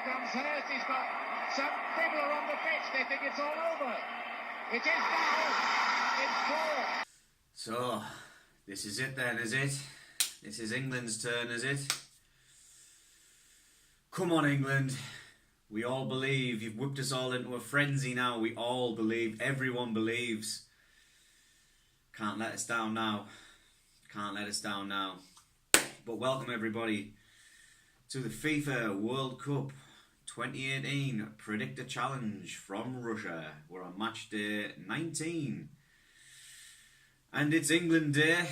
comes Hurst. He's got some people are on the pitch. They think it's all over. It is now. It's four. So, this is it then, is it? This is England's turn, is it? Come on, England. We all believe. You've whipped us all into a frenzy now. We all believe. Everyone believes. Can't let us down now. Can't let us down now. But welcome everybody to the FIFA World Cup 2018 Predictor Challenge from Russia. We're on match day 19. And it's England Day.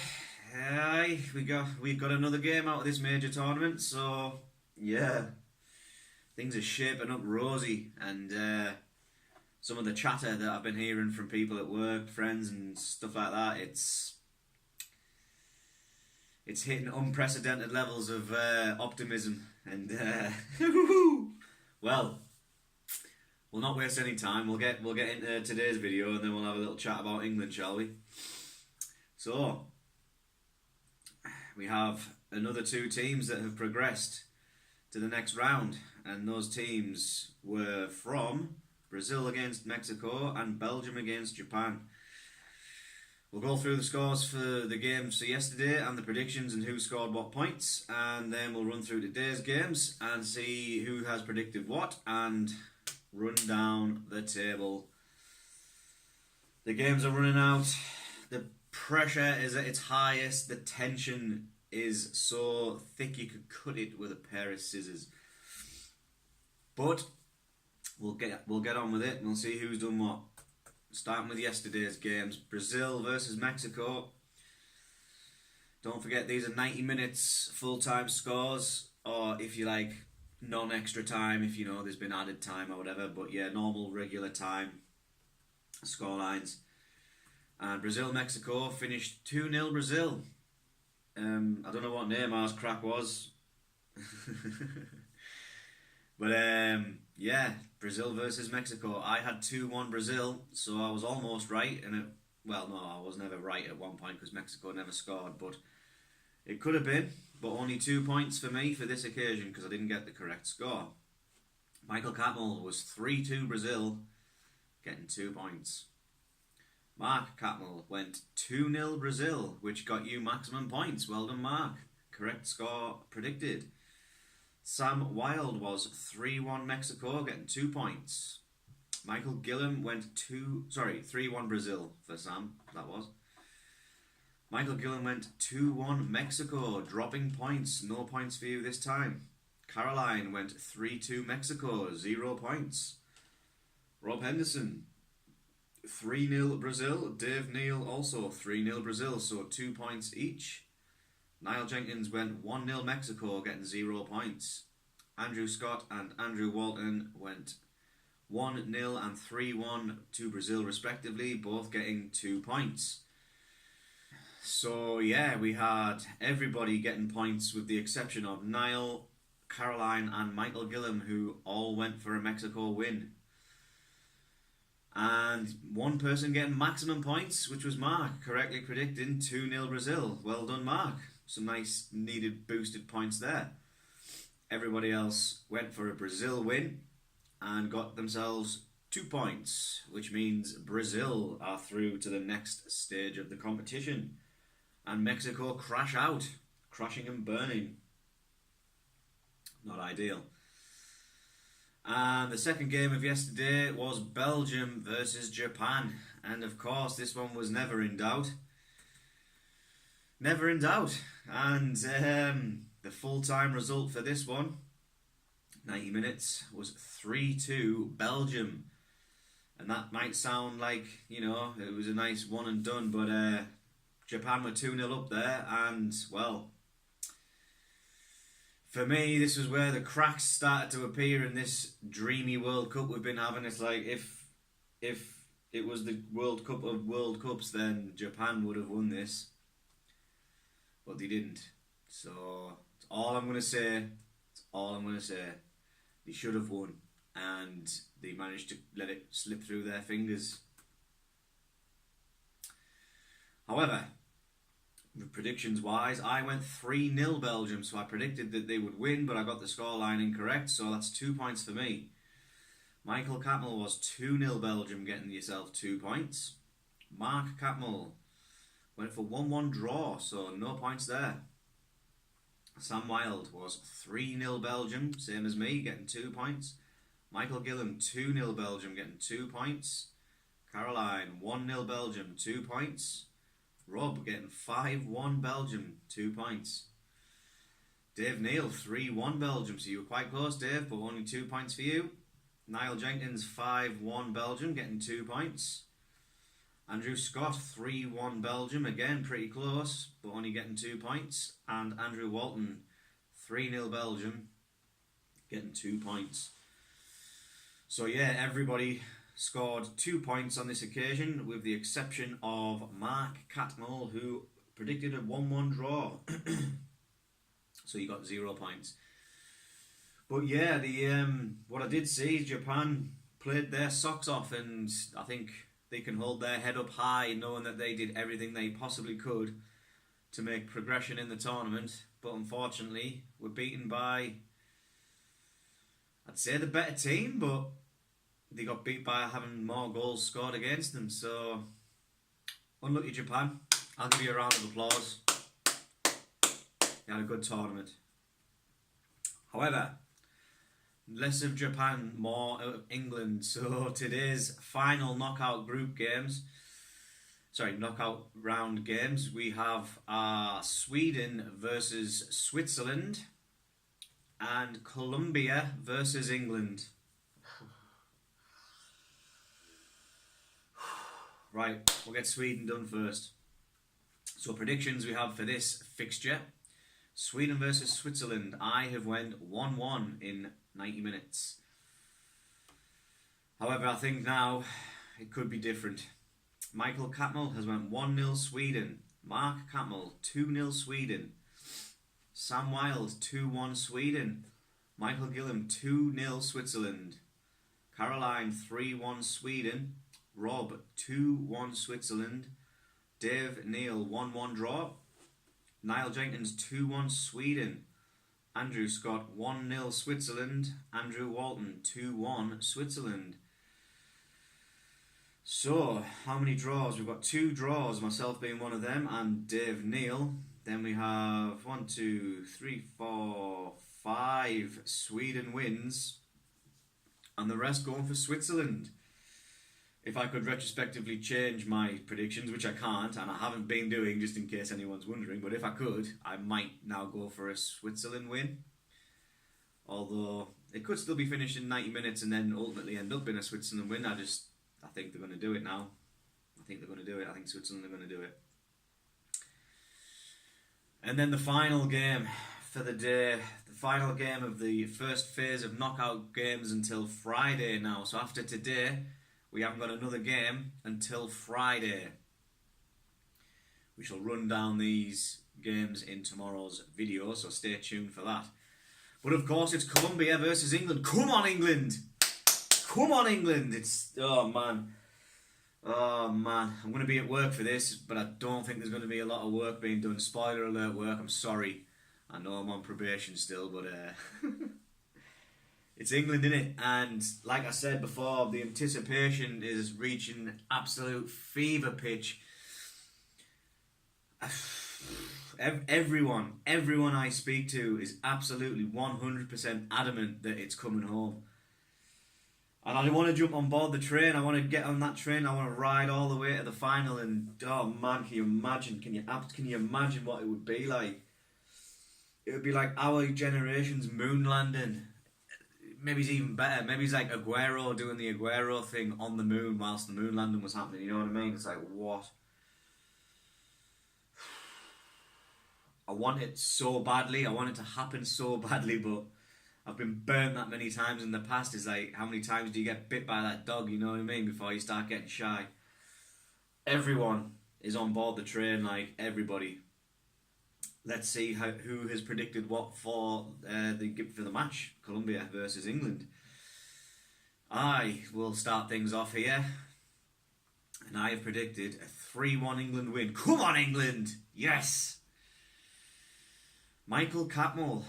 Aye, we've got another game out of this major tournament, so yeah. Things are shaping up rosy, and some of the chatter that I've been hearing from people at work, friends and stuff like that, it's hitting unprecedented levels of optimism, and well, we'll not waste any time. We'll get into today's video, and then we'll have a little chat about England, shall we? So we have another two teams that have progressed to the next round, and those teams were from Brazil against Mexico and Belgium against Japan. We'll go through the scores for the games for yesterday and the predictions and who scored what points, and then we'll run through today's games and see who has predicted what and run down the table. The games are running out. The pressure is at its highest. The tension is so thick you could cut it with a pair of scissors. But we'll get on with it and we'll see who's done what. Starting with yesterday's games, Brazil versus Mexico. Don't forget these are 90 minutes full-time scores, or if you like non-extra time, if you know there's been added time or whatever, but yeah, normal regular time score lines. And Brazil-Mexico finished 2-0 Brazil. I don't know what Neymar's crack was. But yeah, Brazil versus Mexico. I had 2-1 Brazil, so I was almost right. And well, no, I was never right at one point because Mexico never scored. But it could have been. But only 2 points for me for this occasion because I didn't get the correct score. Michael Catmull was 3-2 Brazil, getting 2 points. Mark Catmull went 2-0 Brazil, which got you maximum points. Well done, Mark. Correct score predicted. Sam Wild was 3-1 Mexico, getting 2 points. Michael Gillam went 3-1 Brazil for Sam, that was. Michael Gillam went 2-1 Mexico, dropping points. No points for you this time. Caroline went 3-2 Mexico, 0 points. Rob Henderson, 3-0 Brazil. Dave Neal also 3-0 Brazil, so 2 points each. Niall Jenkins went 1-0 Mexico, getting 0 points. Andrew Scott and Andrew Walton went 1-0 and 3-1 to Brazil respectively, both getting 2 points. So yeah, we had everybody getting points with the exception of Niall, Caroline and Michael Gillam, who all went for a Mexico win. And one person getting maximum points, which was Mark, correctly predicting 2-0 Brazil. Well done, Mark. Some nice needed boosted points there. Everybody else went for a Brazil win and got themselves 2 points, which means Brazil are through to the next stage of the competition. And Mexico crash out, crashing and burning. Not ideal. And the second game of yesterday was Belgium versus Japan. And of course, this one was never in doubt. Never in doubt. And the full-time result for this one, 90 minutes, was 3-2 Belgium. And that might sound like, you know, it was a nice one and done, but Japan were 2-0 up there, and, well, for me, this was where the cracks started to appear in this dreamy World Cup we've been having. It's like, if it was the World Cup of World Cups, then Japan would have won this. But they didn't. So, that's all I'm going to say. That's all I'm going to say. They should have won. And they managed to let it slip through their fingers. However, predictions wise, I went 3-0 Belgium, so I predicted that they would win, but I got the scoreline incorrect, so that's 2 points for me. Michael Catmull was 2-0 Belgium, getting yourself 2 points. Mark Catmull went for 1-1 draw, so no points there. Sam Wilde was 3-0 Belgium, same as me, getting 2 points. Michael Gillam 2-0 Belgium, getting 2 points. Caroline 1-0 Belgium, 2 points. Rob getting 5-1 Belgium, 2 points. Dave Neal 3-1 Belgium, so you were quite close, Dave, but only 2 points for you. Niall Jenkins 5-1 Belgium, getting 2 points. Andrew Scott 3-1 Belgium, again pretty close, but only getting 2 points. And Andrew Walton 3-0 Belgium, getting 2 points. So yeah, everybody scored 2 points on this occasion, with the exception of Mark Catmull, who predicted a 1-1 draw. So you got 0 points. But yeah, what I did see is Japan played their socks off, and I think they can hold their head up high, knowing that they did everything they possibly could to make progression in the tournament. But unfortunately, we're beaten by, I'd say, the better team, but they got beat by having more goals scored against them. So, unlucky Japan. I'll give you a round of applause. You had a good tournament. However, less of Japan, more of England. So today's final knockout round games, we have Sweden versus Switzerland and Colombia versus England. Right, we'll get Sweden done first. So predictions we have for this fixture. Sweden versus Switzerland. I have went 1-1 in 90 minutes. However, I think now it could be different. Michael Catmull has went 1-0 Sweden. Mark Catmull 2-0 Sweden. Sam Wilde 2-1 Sweden. Michael Gillam 2-0 Switzerland. Caroline 3-1 Sweden. Rob 2-1 Switzerland. Dave Neal 1-1 draw. Niall Jenkins 2-1 Sweden. Andrew Scott 1-0 Switzerland. Andrew Walton 2-1 Switzerland. So, how many draws? We've got 2 draws, myself being one of them, and Dave Neal. Then we have 1, 2, 3, 4, 5 Sweden wins, and the rest going for Switzerland. If I could retrospectively change my predictions, which I can't, and I haven't been doing, just in case anyone's wondering, but if I could, I might now go for a Switzerland win. Although, it could still be finished in 90 minutes and then ultimately end up in a Switzerland win. I think they're going to do it now. I think Switzerland are going to do it. And then the final game for the day, the final game of the first phase of knockout games until Friday now. So after today, we haven't got another game until Friday. We shall run down these games in tomorrow's video, so stay tuned for that. But of course, it's Colombia versus England. Come on, England! Come on, England! Oh man, I'm going to be at work for this, but I don't think there's going to be a lot of work being done. Spoiler alert work, I'm sorry. I know I'm on probation still, but it's England, innit? And like I said before, the anticipation is reaching absolute fever pitch. Everyone I speak to is absolutely 100% adamant that it's coming home. And I want to jump on board the train. I want to get on that train. I want to ride all the way to the final. And oh man, can you imagine? Can you imagine what it would be like? It would be like our generation's moon landing. Maybe it's even better. Maybe it's like Aguero doing the Aguero thing on the moon whilst the moon landing was happening. You know what I mean? It's like, what? I want it so badly. I want it to happen so badly, but I've been burnt that many times in the past. It's like, how many times do you get bit by that dog, you know what I mean, before you start getting shy? Everyone is on board the train, like everybody. Let's see who has predicted what for the match, Colombia versus England. I will start things off here. And I have predicted a 3-1 England win. Come on, England! Yes! Michael Catmull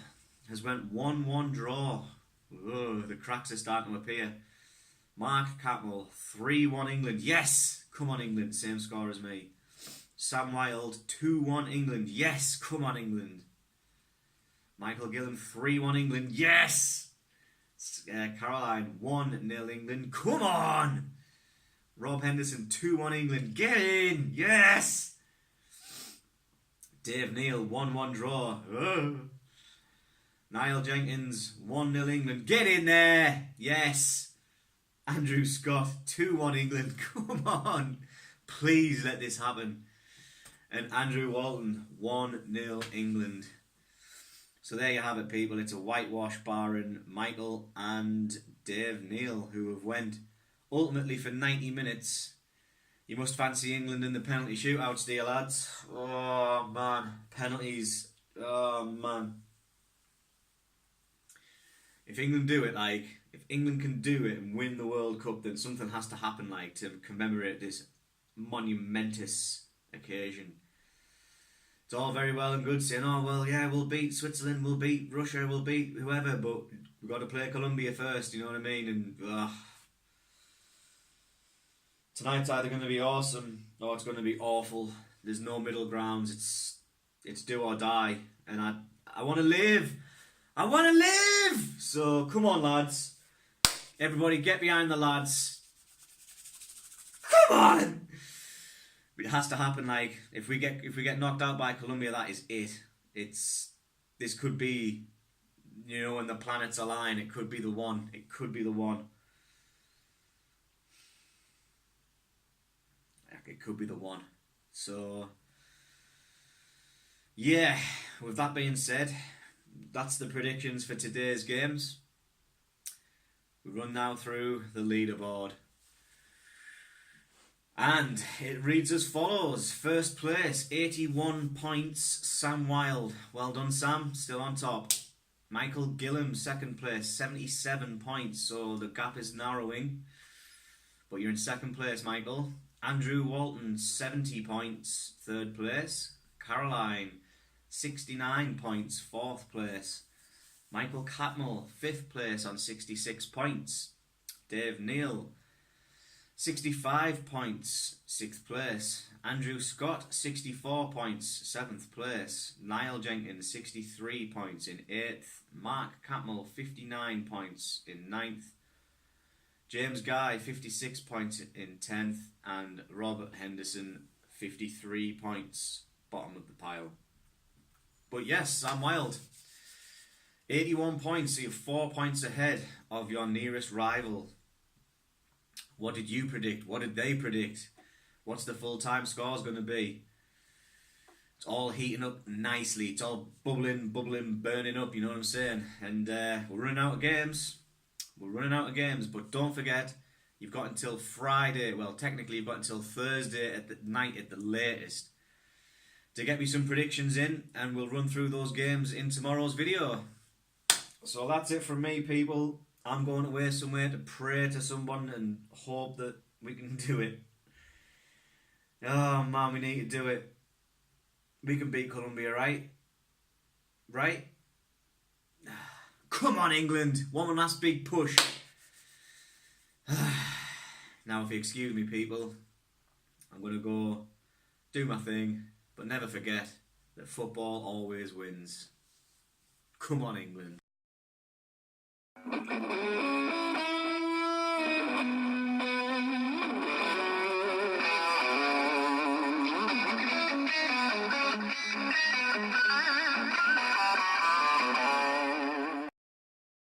has went 1-1 draw. Oh, the cracks are starting to appear. Mark Catmull, 3-1 England. Yes! Come on, England. Same score as me. Sam Wilde, 2-1 England. Yes! Come on, England. Michael Gillen, 3-1 England. Yes! Caroline, 1-0 England. Come on! Rob Henderson, 2-1 England. Get in! Yes! Dave Neal, 1-1 draw. Oh. Niall Jenkins, 1-0 England. Get in there! Yes! Andrew Scott, 2-1 England. Come on! Please let this happen. And Andrew Walton, 1-0 England. So there you have it, people. It's a whitewash barring Michael and Dave Neal, who have went ultimately for 90 minutes. You must fancy England in the penalty shootouts, dear lads. Oh, man. Penalties. Oh, man. If England do it, if England can do it and win the World Cup, then something has to happen, to commemorate this monumentous occasion. It's all very well and good saying, oh, well, yeah, we'll beat Switzerland, we'll beat Russia, we'll beat whoever, but we've got to play Colombia first, you know what I mean? And tonight's either going to be awesome or it's going to be awful. There's no middle grounds. It's do or die. And I want to live. I want to live! So, come on, lads. Everybody get behind the lads. Come on! It has to happen. If we get knocked out by Colombia, that is it. This could be, when the planets align, it could be the one. It could be the one. It could be the one. So, yeah. With that being said, that's the predictions for today's games. We run now through the leaderboard. And it reads as follows. First place, 81 points, Sam Wilde. Well done, Sam. Still on top. Michael Gillam, second place, 77 points. So the gap is narrowing. But you're in second place, Michael. Andrew Walton, 70 points, third place. Caroline, 69 points, fourth place. Michael Catmull, fifth place on 66 points. Dave Neal, 65 points, 6th place. Andrew Scott, 64 points, 7th place. Niall Jenkins, 63 points in 8th. Mark Catmull, 59 points in 9th. James Guy, 56 points in 10th. And Robert Henderson, 53 points, bottom of the pile. But yes, Sam Wilde, 81 points, so you're 4 points ahead of your nearest rival. What did you predict? What did they predict? What's the full-time scores going to be? It's all heating up nicely. It's all bubbling, burning up, you know what I'm saying? And we're running out of games. But don't forget, you've got until Friday. Well, technically, you've got until Thursday at the night at the latest to get me some predictions in, and we'll run through those games in tomorrow's video. So that's it from me, people. I'm going away somewhere to pray to someone and hope that we can do it. Oh man, we need to do it. We can beat Colombia, right? Right? Come on, England. One last big push. Now, if you excuse me, people, I'm going to go do my thing, but never forget that football always wins. Come on, England.